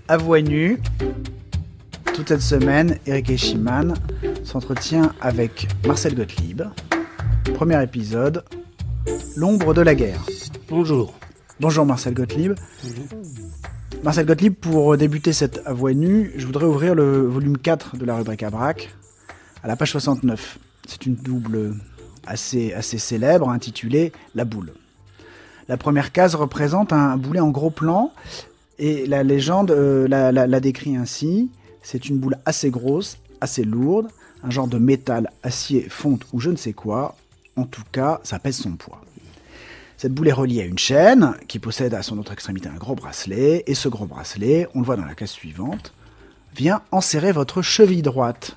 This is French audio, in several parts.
À voix nue, toute cette semaine, Eric Eschimann s'entretient avec Marcel Gottlieb. Premier épisode, l'ombre de la guerre. Bonjour. Bonjour Marcel Gottlieb. Bonjour. Marcel Gottlieb, pour débuter cette à voix nue, je voudrais ouvrir le volume 4 de la rubrique à braque, à la page 69. C'est une double assez célèbre intitulée « La boule ». La première case représente un boulet en gros plan et la légende la décrit ainsi. C'est une boule assez grosse, assez lourde, un genre de métal, acier, fonte ou je ne sais quoi. En tout cas, ça pèse son poids. Cette boule est reliée à une chaîne qui possède à son autre extrémité un gros bracelet. Et ce gros bracelet, on le voit dans la case suivante, vient enserrer votre cheville droite.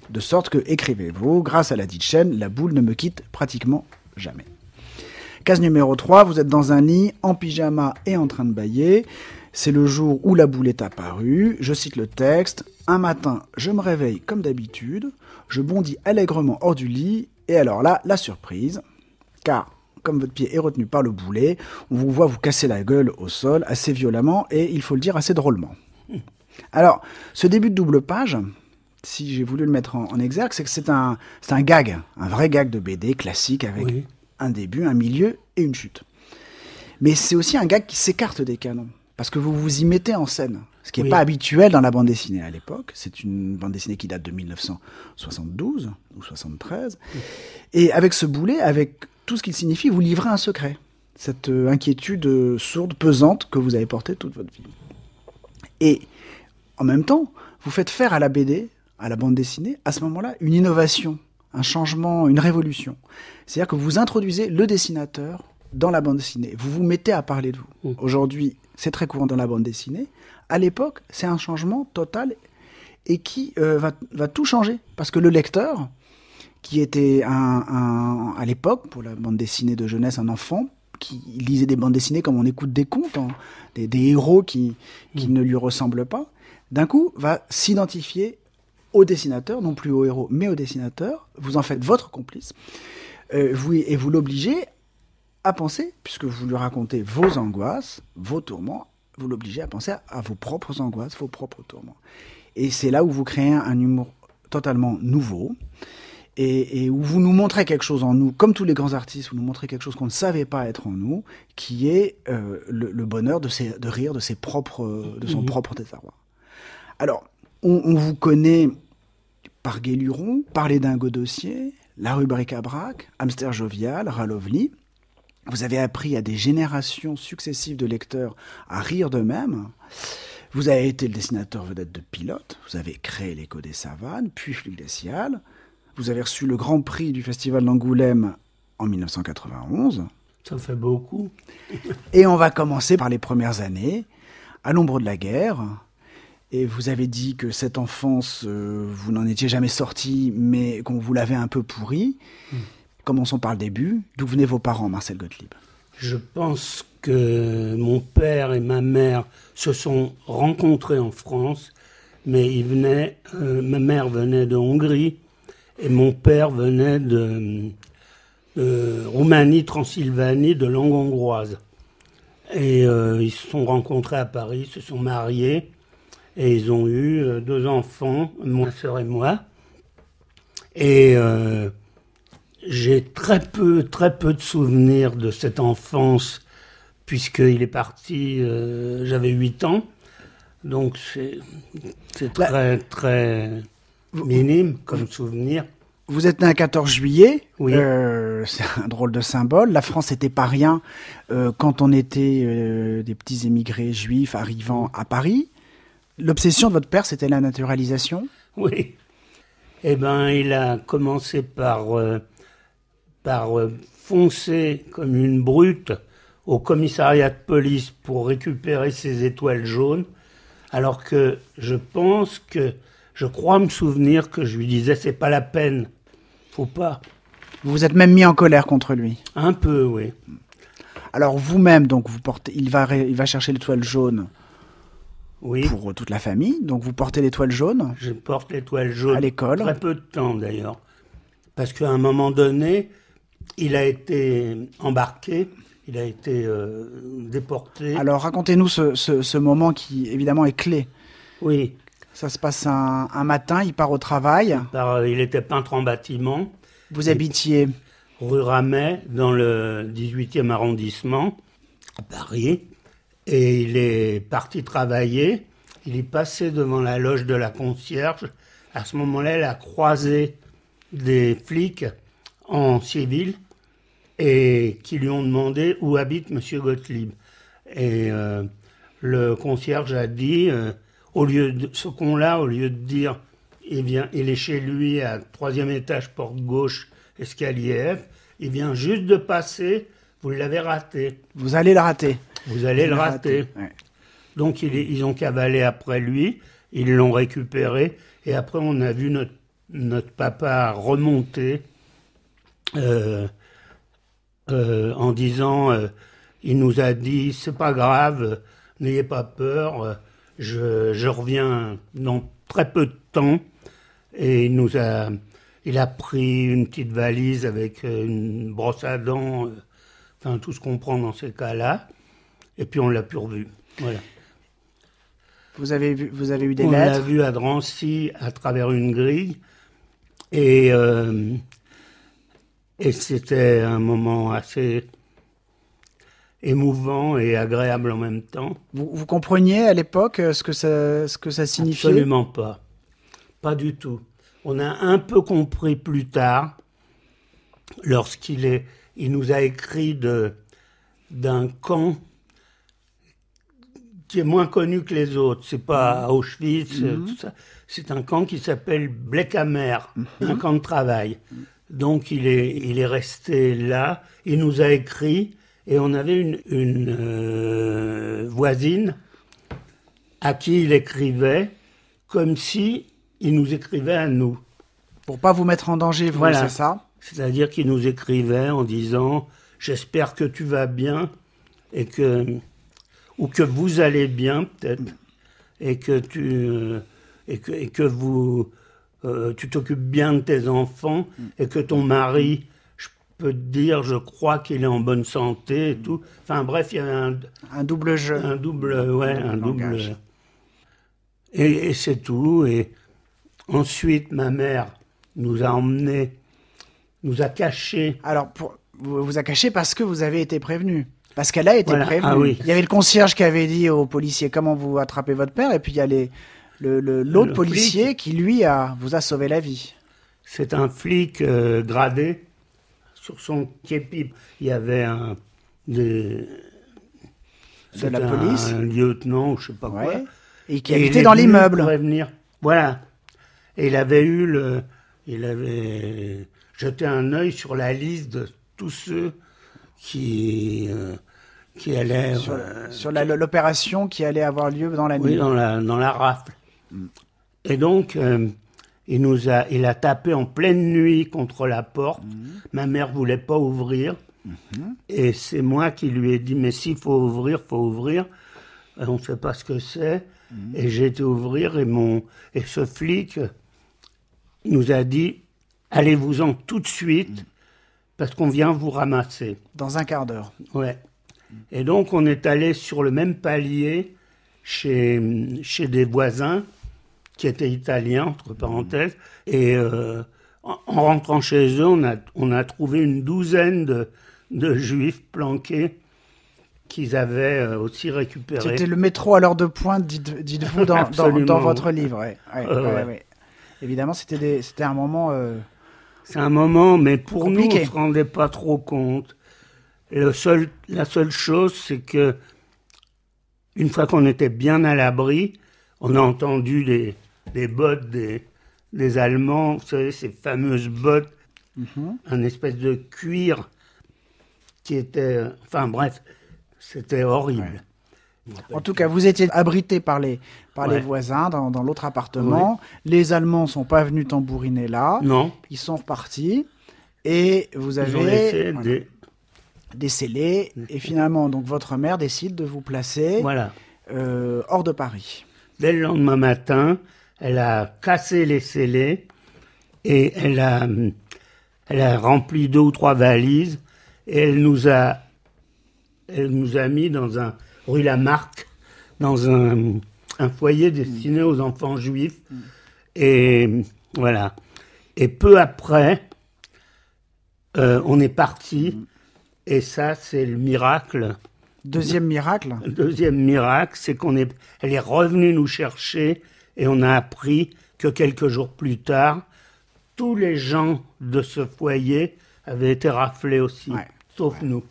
De sorte que, écrivez-vous, grâce à la dite chaîne, la boule ne me quitte pratiquement jamais. Case numéro 3, vous êtes dans un lit, en pyjama et en train de bâiller. C'est le jour où la boule est apparue. Je cite le texte. « Un matin, je me réveille comme d'habitude. Je bondis allègrement hors du lit. Et alors là, la surprise. Car, comme votre pied est retenu par le boulet, on vous voit vous casser la gueule au sol assez violemment et, il faut le dire, assez drôlement. » Alors, ce début de double page, si j'ai voulu le mettre en exergue, c'est que c'est un gag, un vrai gag de BD classique avec un début, un milieu et une chute. Mais c'est aussi un gag qui s'écarte des canons. Parce que vous vous y mettez en scène, ce qui n'est pas habituel dans la bande dessinée à l'époque. C'est une bande dessinée qui date de 1972 ou 73. Et avec ce boulet, avec tout ce qu'il signifie, vous livrez un secret. Cette inquiétude sourde, pesante que vous avez portée toute votre vie. Et en même temps, vous faites faire à la BD, à la bande dessinée, à ce moment-là, une innovation, un changement, une révolution. C'est-à-dire que vous introduisez le dessinateur dans la bande dessinée. Vous vous mettez à parler de vous. Aujourd'hui, c'est très courant dans la bande dessinée. À l'époque, c'est un changement total et qui va tout changer. Parce que le lecteur, qui était à l'époque, pour la bande dessinée de jeunesse, un enfant, qui lisait des bandes dessinées comme on écoute des contes, des héros qui ne lui ressemblent pas, d'un coup, va s'identifier au dessinateur, non plus au héros, mais au dessinateur. Vous en faites votre complice. Et vous l'obligez à penser, puisque vous lui racontez vos angoisses, vos tourments, vous l'obligez à penser à vos propres angoisses, vos propres tourments. Et c'est là où vous créez un humour totalement nouveau, et où vous nous montrez quelque chose en nous, comme tous les grands artistes, vous nous montrez quelque chose qu'on ne savait pas être en nous, qui est le bonheur de rire de son propre désarroi. Alors, on vous connaît par Guéluron, par les Dingos Dossiers, la rubrique à braque, Hamster Jovial, Ralovli. Vous avez appris à des générations successives de lecteurs à rire d'eux-mêmes. Vous avez été le dessinateur vedette de Pilote. Vous avez créé l'Écho des Savanes, puis Flux Glacial. Vous avez reçu le Grand Prix du Festival d'Angoulême en 1991. Ça fait beaucoup. Et on va commencer par les premières années, à l'ombre de la guerre. Et vous avez dit que cette enfance, vous n'en étiez jamais sorti, mais qu'on vous l'avait un peu pourrie. Commençons par le début. D'où venaient vos parents, Marcel Gottlieb ? Je pense que mon père et ma mère se sont rencontrés en France, mais ma mère venait de Hongrie et mon père venait de Roumanie, Transylvanie, de langue hongroise. Et ils se sont rencontrés à Paris, se sont mariés et ils ont eu 2 enfants, ma sœur et moi. Et j'ai très peu de souvenirs de cette enfance, puisqu'il est parti, j'avais 8 ans, donc c'est très minime comme souvenir. Vous êtes né un 14 juillet, oui. C'est un drôle de symbole. La France n'était pas rien quand on était des petits émigrés juifs arrivant à Paris. L'obsession de votre père, c'était la naturalisation ? Oui. Eh bien, il a commencé par foncer comme une brute au commissariat de police pour récupérer ses étoiles jaunes, alors que je crois me souvenir que je lui disais c'est pas la peine, faut pas. Vous vous êtes même mis en colère contre lui ? Un peu, oui. Alors vous-même, donc il va chercher l'étoile jaune. Oui. Pour toute la famille, donc vous portez l'étoile jaune ? Je porte l'étoile jaune à l'école. Très peu de temps d'ailleurs, parce qu'à un moment donné, il a été embarqué Il a été déporté. Alors racontez-nous ce moment qui évidemment est clé. Oui. Ça se passe un matin, il part au travail. Il était peintre en bâtiment. Vous habitiez rue Ramet, dans le 18e arrondissement, à Paris. Et il est parti travailler. Il est passé devant la loge de la concierge. À ce moment-là, il a croisé des flics en civil et qui lui ont demandé où habite Monsieur Gottlieb. Et le concierge a dit, ce con-là, au lieu de dire il est chez lui à 3e étage, porte gauche, escalier F, il vient juste de passer, vous l'avez raté. Vous allez le rater. Vous allez le rater. Ouais. Donc ils ont cavalé après lui, ils l'ont récupéré, et après on a vu notre papa remonter en disant, il nous a dit, c'est pas grave, n'ayez pas peur, je reviens dans très peu de temps. Et il a pris une petite valise avec une brosse à dents, enfin tout ce qu'on prend dans ces cas-là, et puis on l'a plus revu. Voilà. Vous avez eu des lettres? On l'a vu à Drancy à travers une grille, et c'était un moment assez émouvant et agréable en même temps. Vous compreniez à l'époque ce que ça signifiait? Absolument pas. Pas du tout. On a un peu compris plus tard, il nous a écrit d'un camp qui est moins connu que les autres. C'est pas Auschwitz, tout ça. C'est un camp qui s'appelle Blekhammer, un camp de travail. Donc il est resté là. Il nous a écrit et on avait une voisine à qui il écrivait comme si il nous écrivait à nous. Pour pas vous mettre en danger, vous, voilà. C'est ça? C'est-à-dire qu'il nous écrivait en disant « J'espère que tu vas bien » ou que vous allez bien peut-être, et que tu t'occupes bien de tes enfants, et que ton mari, je peux te dire, je crois qu'il est en bonne santé et tout. Enfin bref, il y avait un double jeu. Un double. Et c'est tout. Et ensuite, ma mère nous a cachés. Alors, vous a cachés parce que vous avez été prévenu. Parce qu'elle a été prévenue. Ah, oui. Il y avait le concierge qui avait dit aux policiers comment vous attrapez votre père, et puis il y a l'autre policier flic qui, lui, vous a sauvé la vie. C'est un flic gradé. Sur son képi, il y avait de la police, un lieutenant, je sais pas quoi. Et qui habitait dans l'immeuble. Voilà. Et il avait jeté un œil sur la liste de tous ceux qui allaient sur l'opération qui allait avoir lieu dans la nuit. Oui, dans la rafle. Et donc il a tapé en pleine nuit contre la porte. Ma mère voulait pas ouvrir. Et c'est moi qui lui ai dit mais s'il faut ouvrir, faut ouvrir. On ne sait pas ce que c'est. Et j'ai été ouvrir et ce flic nous a dit allez-vous-en tout de suite parce qu'on vient vous ramasser. Dans un quart d'heure. Ouais. Et donc on est allé sur le même palier chez des voisins qui étaient italiens, entre parenthèses, et en rentrant chez eux, on a trouvé une douzaine de juifs planqués qu'ils avaient aussi récupérés. C'était le métro à l'heure de pointe, dites-vous, dans votre livre. Ouais. Évidemment, c'était un moment c'est un moment, mais pour compliqué. Nous, on ne se rendait pas trop compte. La seule chose, c'est que une fois qu'on était bien à l'abri, on a entendu les bottes des Allemands, vous savez, ces fameuses bottes, un espèce de cuir qui était... Enfin bref, c'était horrible. Ouais. En tout cas, vous étiez abrité par les voisins dans l'autre appartement. Oui. Les Allemands ne sont pas venus tambouriner là. Non. Ils sont repartis. Et vous avez décelé. Et finalement, donc, votre mère décide de vous placer hors de Paris. Dès le lendemain matin, elle a cassé les scellés et elle a rempli 2 ou 3 valises et elle nous a elle nous a mis rue Lamarck, dans un foyer destiné aux enfants juifs. Et voilà. Et peu après, on est parti. Et ça, c'est le miracle. Deuxième miracle. Le deuxième miracle, c'est elle est revenue nous chercher et on a appris que quelques jours plus tard, tous les gens de ce foyer avaient été raflés aussi, sauf nous,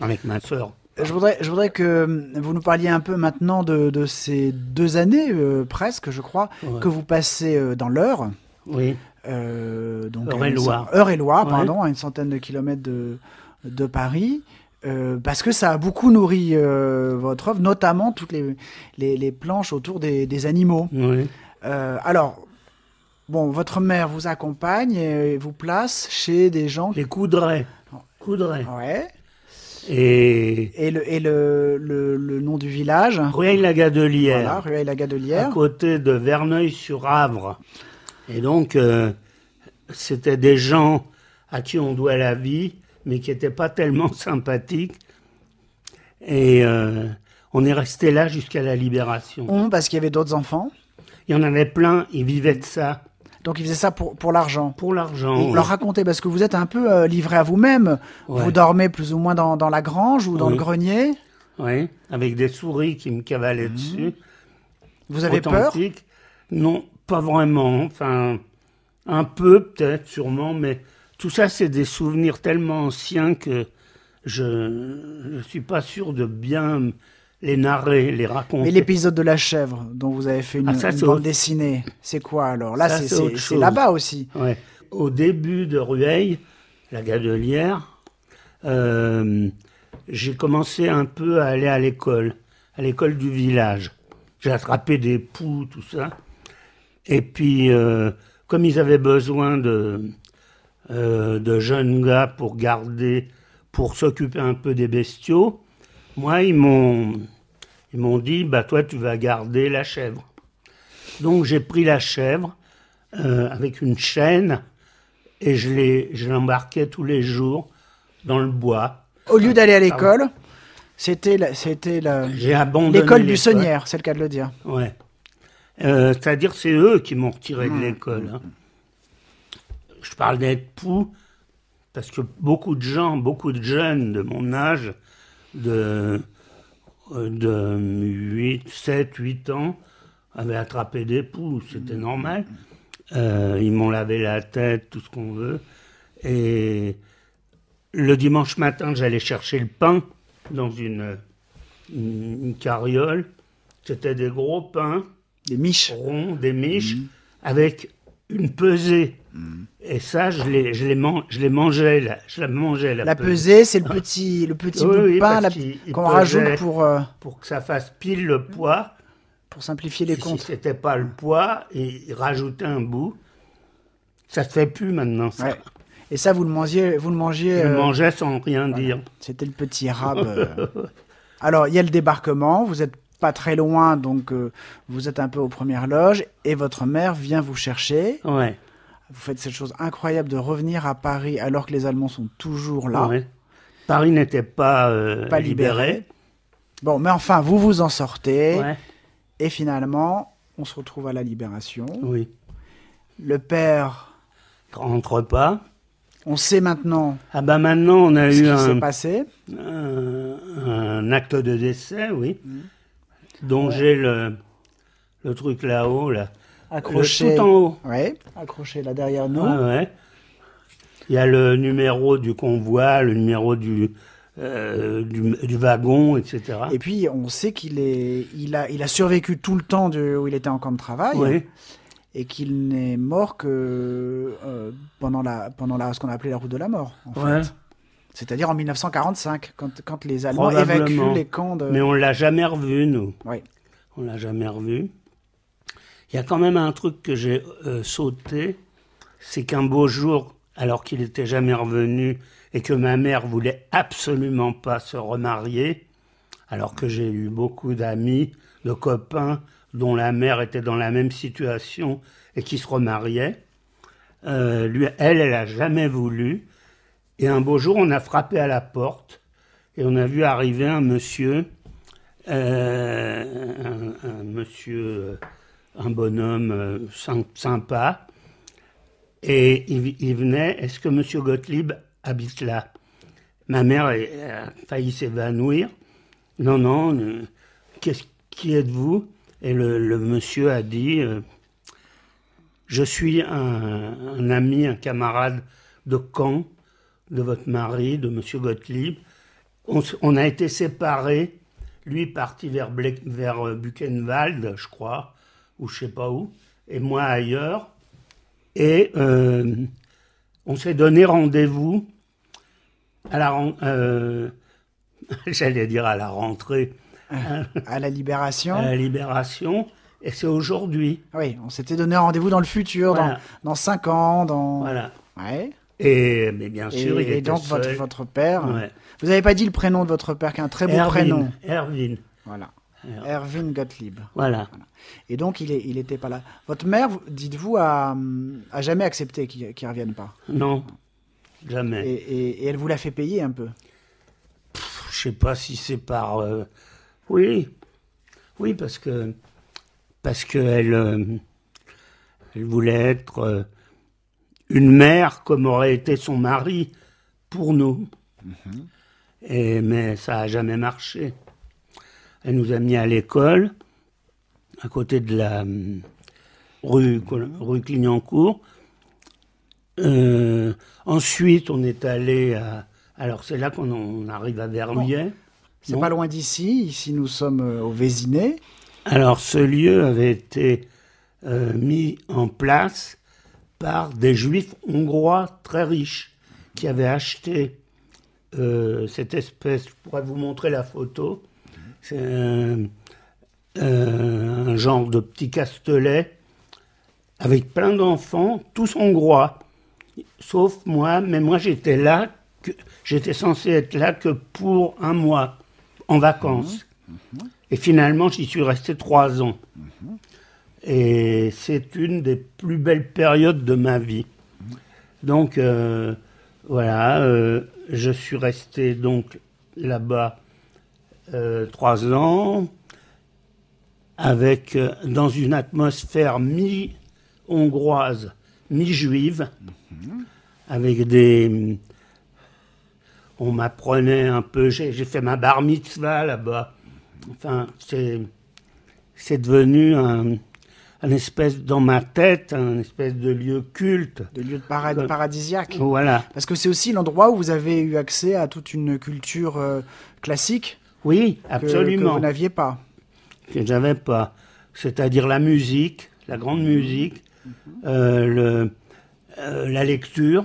avec ma sœur. Je voudrais que vous nous parliez un peu maintenant de ces 2 années, presque, je crois, que vous passez dans l'Eure. Oui. Donc Eure-et-Loir. Eure-et-Loir, pardon, à une centaine de kilomètres de Paris. Parce que ça a beaucoup nourri votre œuvre, notamment toutes les planches autour des animaux. Oui. Alors, bon, votre mère vous accompagne et vous place chez des gens... Les Coudray. Ouais. Et le nom du village? Rueil-la-Gadelière. Voilà, Rueil-la-Gadelière. À côté de Verneuil-sur-Avre. Et donc, c'était des gens à qui on doit la vie, mais qui n'étaient pas tellement sympathiques. Et on est resté là jusqu'à la Libération. Parce qu'il y avait d'autres enfants? Il y en avait plein, ils vivaient de ça. Donc ils faisaient ça pour l'argent? Pour l'argent. Et leur racontez, parce que vous êtes un peu livré à vous-même. Ouais. Vous dormez plus ou moins dans la grange ou dans le grenier? Oui, avec des souris qui me cavalaient dessus. Vous avez peur? Non, pas vraiment. Enfin, un peu peut-être, sûrement, mais tout ça, c'est des souvenirs tellement anciens que je ne suis pas sûr de bien les narrer, les raconter. Mais l'épisode de la chèvre, dont vous avez fait une bande dessinée, c'est quoi alors? Là, c'est là-bas aussi. Ouais. Au début de Rueil, la Gadelière, j'ai commencé un peu à aller à l'école du village. J'ai attrapé des poux, tout ça. Et puis, comme ils avaient besoin de jeunes gars pour s'occuper un peu des bestiaux, moi, ils m'ont dit, bah toi, tu vas garder la chèvre. Donc, j'ai pris la chèvre avec une chaîne et je l'embarquais tous les jours dans le bois. Au lieu d'aller à l'école, c'était l'école buissonnière, c'est le cas de le dire. Ouais. C'est-à-dire, c'est eux qui m'ont retiré de l'école. Hein. Je parle d'être pou parce que beaucoup de jeunes de mon âge, de 7, 8 ans, avaient attrapé des poux, c'était normal. Ils m'ont lavé la tête, tout ce qu'on veut. Et le dimanche matin, j'allais chercher le pain dans une carriole. C'était des gros pains. Des miches. Ronds, des miches, avec une pesée. Et ça, je la mangeais. La pesée, c'est le petit bout de pain qu'on rajoute pour que ça fasse pile le poids. Pour simplifier les comptes. Si c'était pas le poids, et rajouter un bout, ça se fait plus maintenant. Ça. Ouais. Et ça, vous le mangiez. Je le mangeais sans rien dire. C'était le petit rab. Alors, il y a le débarquement. Vous êtes pas très loin, donc vous êtes un peu aux premières loges, et votre mère vient vous chercher. Ouais. Vous faites cette chose incroyable de revenir à Paris alors que les Allemands sont toujours là. Ouais. Paris n'était pas libéré. Bon, mais enfin, vous vous en sortez. Ouais. Et finalement, on se retrouve à la Libération. Oui. Le père... rentre pas. On sait maintenant... Ah bah maintenant, on a eu s'est passé. Un acte de décès, oui. Dont j'ai le truc là-haut, là. Accroché. Tout en haut. Oui, accroché là derrière nous. Ouais. Il y a le numéro du convoi, le numéro du wagon, etc. Et puis, on sait il a survécu tout le temps où il était en camp de travail. Oui. Et qu'il n'est mort que pendant ce qu'on a appelé la route de la mort, en fait. C'est-à-dire en 1945, quand les Allemands évacuent les camps de... Mais on ne l'a jamais revu, nous. Oui. On ne l'a jamais revu. Il y a quand même un truc que j'ai sauté, c'est qu'un beau jour, alors qu'il n'était jamais revenu et que ma mère voulait absolument pas se remarier, alors que j'ai eu beaucoup d'amis, de copains, dont la mère était dans la même situation et qui se remariaient, elle n'a jamais voulu. Et un beau jour, on a frappé à la porte et on a vu arriver un monsieur, un bonhomme sympa, et il venait, est-ce que monsieur Gottlieb habite là? Ma mère a failli s'évanouir. Non, non, qui êtes-vous? Et le monsieur a dit, je suis un ami, un camarade de camp de votre mari, de monsieur Gottlieb. On a été séparés, lui parti vers Buchenwald, je crois, ou je sais pas où, et moi ailleurs. Et on s'est donné rendez-vous à j'allais dire à la rentrée. À la Libération. À la Libération, et c'est aujourd'hui. Oui, on s'était donné rendez-vous dans le futur, Voilà. dans 5 ans, Voilà. Ouais. Mais bien sûr, il Et était donc seul. votre père. Ouais. Vous n'avez pas dit le prénom de votre père, qui est un très beau prénom. Erwin. Voilà. Erwin Gottlieb. Voilà. Et donc il était pas là. Votre mère, dites-vous, a jamais accepté qu'il revienne pas. Non, jamais. Et elle vous l'a fait payer un peu. Je sais pas si c'est par... Oui, parce que elle voulait être une mère comme aurait été son mari pour nous. Mais ça a jamais marché. Elle nous a mis à l'école, à côté de la rue Clignancourt. Ensuite, on est allé à... Alors, c'est là qu'on arrive à Verbier. C'est pas loin d'ici. Ici, nous sommes au Vésinet. Alors, ce lieu avait été mis en place par des juifs hongrois très riches qui avaient acheté cette espèce... Je pourrais vous montrer la photo. C'est un genre de petit castelet avec plein d'enfants, tous hongrois, sauf moi. Mais moi, j'étais censé être là que pour un mois, en vacances. Et finalement, j'y suis resté 3 ans. Et c'est une des plus belles périodes de ma vie. Donc, voilà, je suis resté donc là-bas 3 ans, dans une atmosphère mi-hongroise, mi-juive, avec on m'apprenait un peu, j'ai fait ma bar mitzvah là-bas. Enfin, c'est devenu un espèce, dans ma tête, un espèce de lieu culte. De lieu paradisiaque. Voilà. Parce que c'est aussi l'endroit où vous avez eu accès à toute une culture classique. Oui, absolument. Que vous n'aviez pas. Que j'avais pas. C'est-à-dire la musique, la grande musique, la lecture.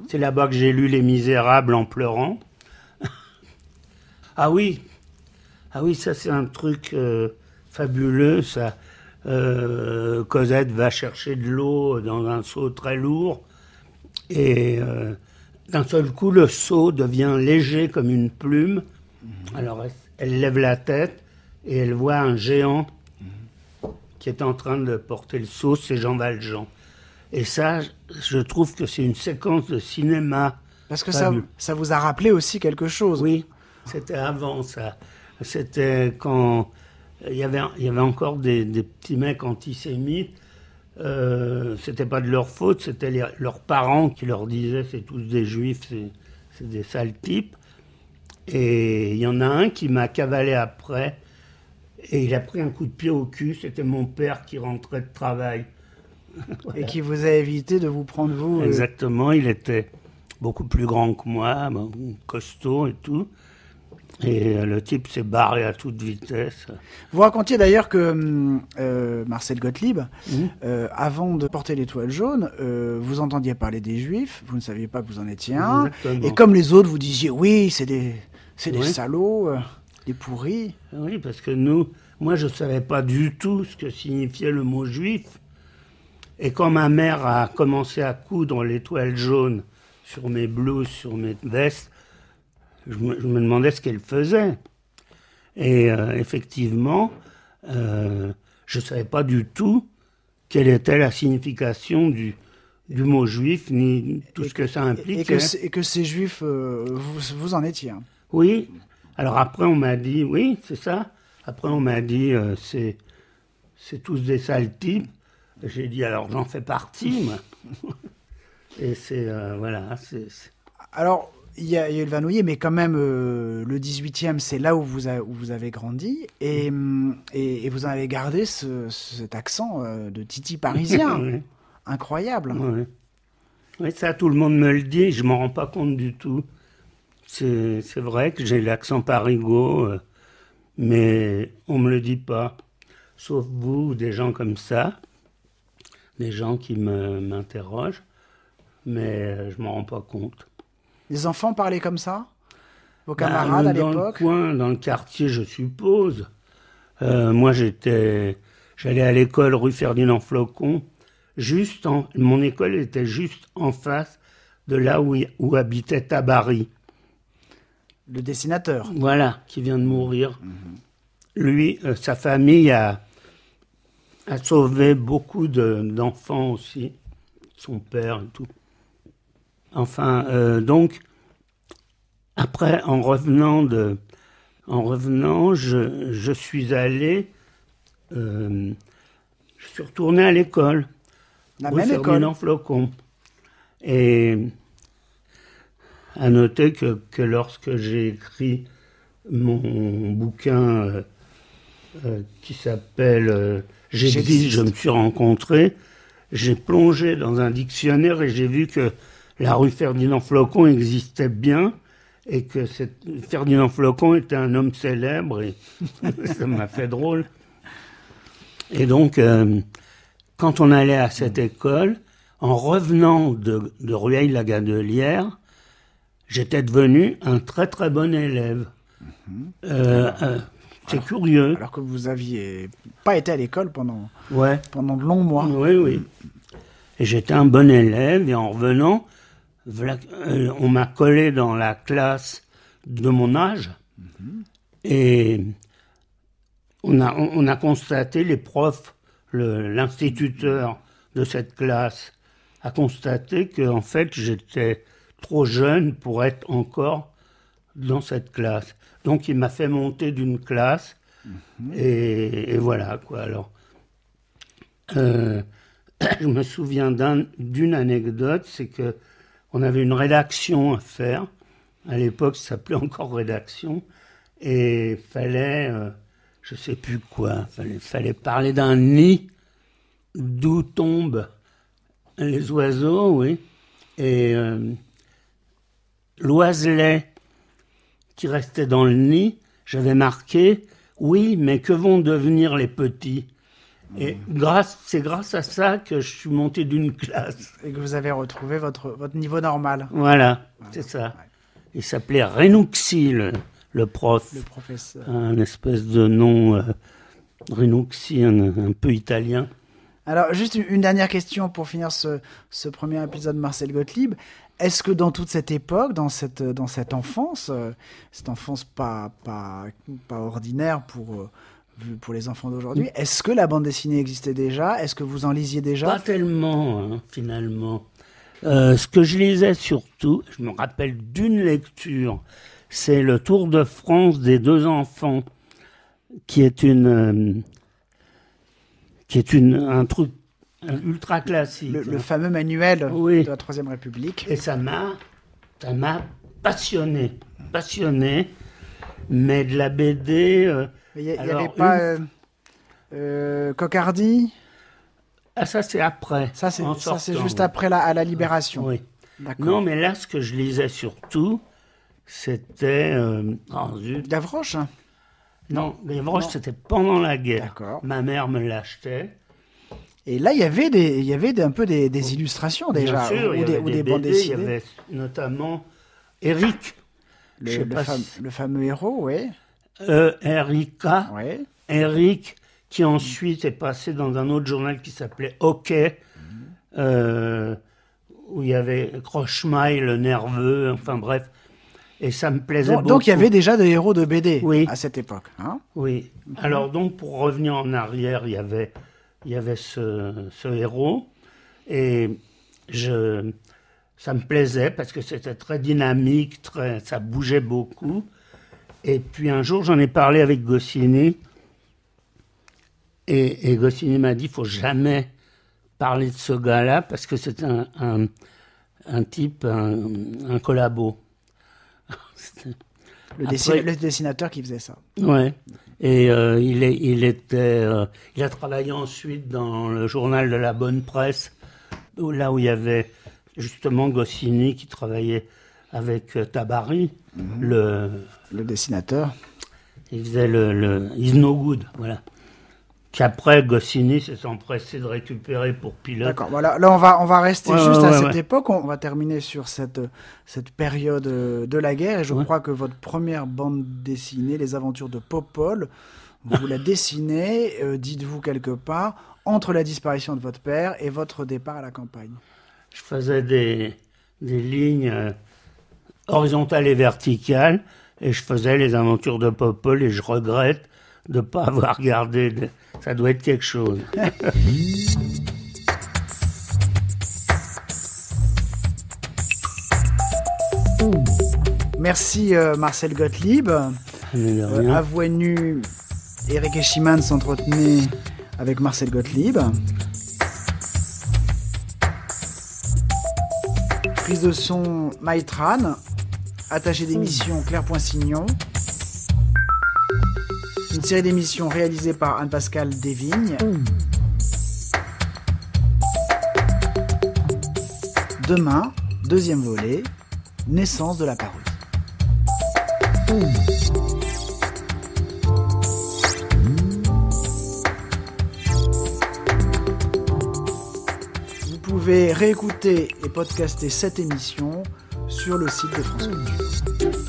C'est là-bas que j'ai lu Les Misérables en pleurant. Ah oui, ça c'est un truc fabuleux, ça. Cosette va chercher de l'eau dans un seau très lourd et d'un seul coup le seau devient léger comme une plume. Alors elle lève la tête et elle voit un géant qui est en train de porter le seau, c'est Jean Valjean. Et ça, je trouve que c'est une séquence de cinéma. Parce que ça vous a rappelé aussi quelque chose. Oui, c'était avant ça. C'était quand il y avait encore des petits mecs antisémites. C'était pas de leur faute, c'était leurs parents qui leur disaient c'est tous des juifs, c'est des sales types. Et il y en a un qui m'a cavalé après et il a pris un coup de pied au cul. C'était mon père qui rentrait de travail. Voilà. Et qui vous a évité de vous prendre vous. Exactement, il était beaucoup plus grand que moi, costaud et tout. Et le type s'est barré à toute vitesse. Vous racontiez d'ailleurs que Marcel Gottlieb, avant de porter l'étoile jaune, vous entendiez parler des Juifs, vous ne saviez pas que vous en étiez un. Exactement. Et comme les autres, vous disiez oui, c'est des salauds, des pourris. Oui, parce que moi je ne savais pas du tout ce que signifiait le mot juif. Et quand ma mère a commencé à coudre l'étoile jaune sur mes blouses, sur mes vestes, je me demandais ce qu'elle faisait. Et effectivement, je ne savais pas du tout quelle était la signification du mot juif, ni tout ce que ça impliquait. Et que ces juifs, vous en étiez un. Oui. Alors après, on m'a dit, oui, c'est ça. Après, on m'a dit, c'est tous des sales types. J'ai dit, alors j'en fais partie, moi. Et c'est, voilà. Alors, il y a eu le Vernouillet, mais quand même, le 18e, c'est là où vous avez grandi. Et vous en avez gardé cet accent de Titi parisien. Oui. Incroyable. Oui. Oui, ça, tout le monde me le dit, je m'en rends pas compte du tout. C'est vrai que j'ai l'accent parigot, mais on me le dit pas. Sauf vous, ou des gens comme ça, des gens qui m'interrogent, mais je m'en rends pas compte. Les enfants parlaient comme ça? Vos camarades à Dans l'époque? le coin, dans le quartier, je suppose. Moi, j'allais à l'école rue Ferdinand Flocon. Mon école était juste en face de là où habitait Tabary. Le dessinateur. Voilà, qui vient de mourir. Lui, sa famille a sauvé beaucoup d'enfants aussi. Son père et tout. Enfin, donc, après, en revenant, je suis allé, je suis retourné à l'école. La rue même Ferdinand école. Flocon. Et à noter que lorsque j'ai écrit mon bouquin qui s'appelle J'existe, je me suis rencontré, j'ai plongé dans un dictionnaire et j'ai vu que la rue Ferdinand Flocon existait bien et que Ferdinand Flocon était un homme célèbre et ça m'a fait drôle. Et donc, quand on allait à cette école, en revenant de Rueil-la-Gadelière, j'étais devenu un très très bon élève. C'est curieux. Alors que vous aviez pas été à l'école pendant Ouais. de longs mois. Oui, oui. Et j'étais un bon élève, et en revenant, on m'a collé dans la classe de mon âge, et on a constaté, les profs, l'instituteur de cette classe a constaté que, en fait, j'étais trop jeune pour être encore dans cette classe. Donc, il m'a fait monter d'une classe, et voilà, quoi. Alors, je me souviens d'une anecdote, c'est que on avait une rédaction à faire. À l'époque, ça s'appelait encore rédaction, et fallait, je sais plus quoi, fallait parler d'un nid d'où tombent les oiseaux, oui, et l'oiselet qui restait dans le nid, j'avais marqué « Oui, mais que vont devenir les petits ?» Et c'est grâce à ça que je suis monté d'une classe. Et que vous avez retrouvé votre niveau normal. Voilà, c'est ça. Ouais. Il s'appelait Renouxy, le prof. Le professeur. Un espèce de nom, Renouxy, un peu italien. Alors, juste une dernière question pour finir ce premier épisode de Marcel Gottlieb. Est-ce que dans toute cette époque, dans cette enfance pas ordinaire pour les enfants d'aujourd'hui, est-ce que la bande dessinée existait déjà? Est-ce que vous en lisiez déjà? Pas tellement, hein, finalement. Ce que je lisais surtout, je me rappelle d'une lecture, c'est le Tour de France des deux enfants, qui est un truc ultra classique. Le fameux manuel Oui. de la Troisième République. Et ça m'a passionné, mais de la BD... Il n'y avait pas Cocardi? Ah, ça c'est après. Ça c'est juste oui. après à la Libération. Oui. D'accord. Non, mais là, ce que je lisais surtout, c'était... zut. Gavroche? Non, Gavroche, c'était pendant la guerre. D'accord. Ma mère me l'achetait. Et là, il y avait un peu des illustrations déjà, Bien sûr, il y avait ou des BD, bandes il y dessinées. avait notamment Eric. Le fameux héros, oui. Erika. Ouais. Eric, qui ensuite est passé dans un autre journal qui s'appelait Hockey, où il y avait Crochemaille, le nerveux, enfin bref. Et ça me plaisait beaucoup. Donc il y avait déjà des héros de BD Oui. à cette époque. Hein? Oui. Alors donc, pour revenir en arrière, il y avait ce héros, et ça me plaisait parce que c'était très dynamique, ça bougeait beaucoup, Et puis un jour, j'en ai parlé avec Goscinny. Et Goscinny m'a dit, il ne faut jamais parler de ce gars-là parce que c'est un type, un collabo. Le dessinateur qui faisait ça. Ouais. Et il a travaillé ensuite dans le journal de la Bonne Presse, là où il y avait justement Goscinny qui travaillait avec Tabary, le dessinateur. Il faisait le Is No Good, voilà. Qu'après, Goscinny s'est empressé de récupérer pour Pilote. D'accord, voilà. Là, on va rester juste à cette époque. On va terminer sur cette période de la guerre. Et je crois que votre première bande dessinée, Les Aventures de Popol, vous la dessinez, dites-vous quelque part, entre la disparition de votre père et votre départ à la campagne. Je faisais des lignes horizontales et verticales, et je faisais Les Aventures de Popol, et je regrette de ne pas avoir regardé. Ça doit être quelque chose. Merci Marcel Gottlieb. À voix nue, Eric Eschimann s'entretenait avec Marcel Gottlieb. Prise de son Maïtran. Attaché d'émission Claire Poinsignon. Une série d'émissions réalisée par Anne-Pascale Desvignes. Demain, deuxième volet, naissance de la parodie. Vous pouvez réécouter et podcaster cette émission sur le site de France Culture.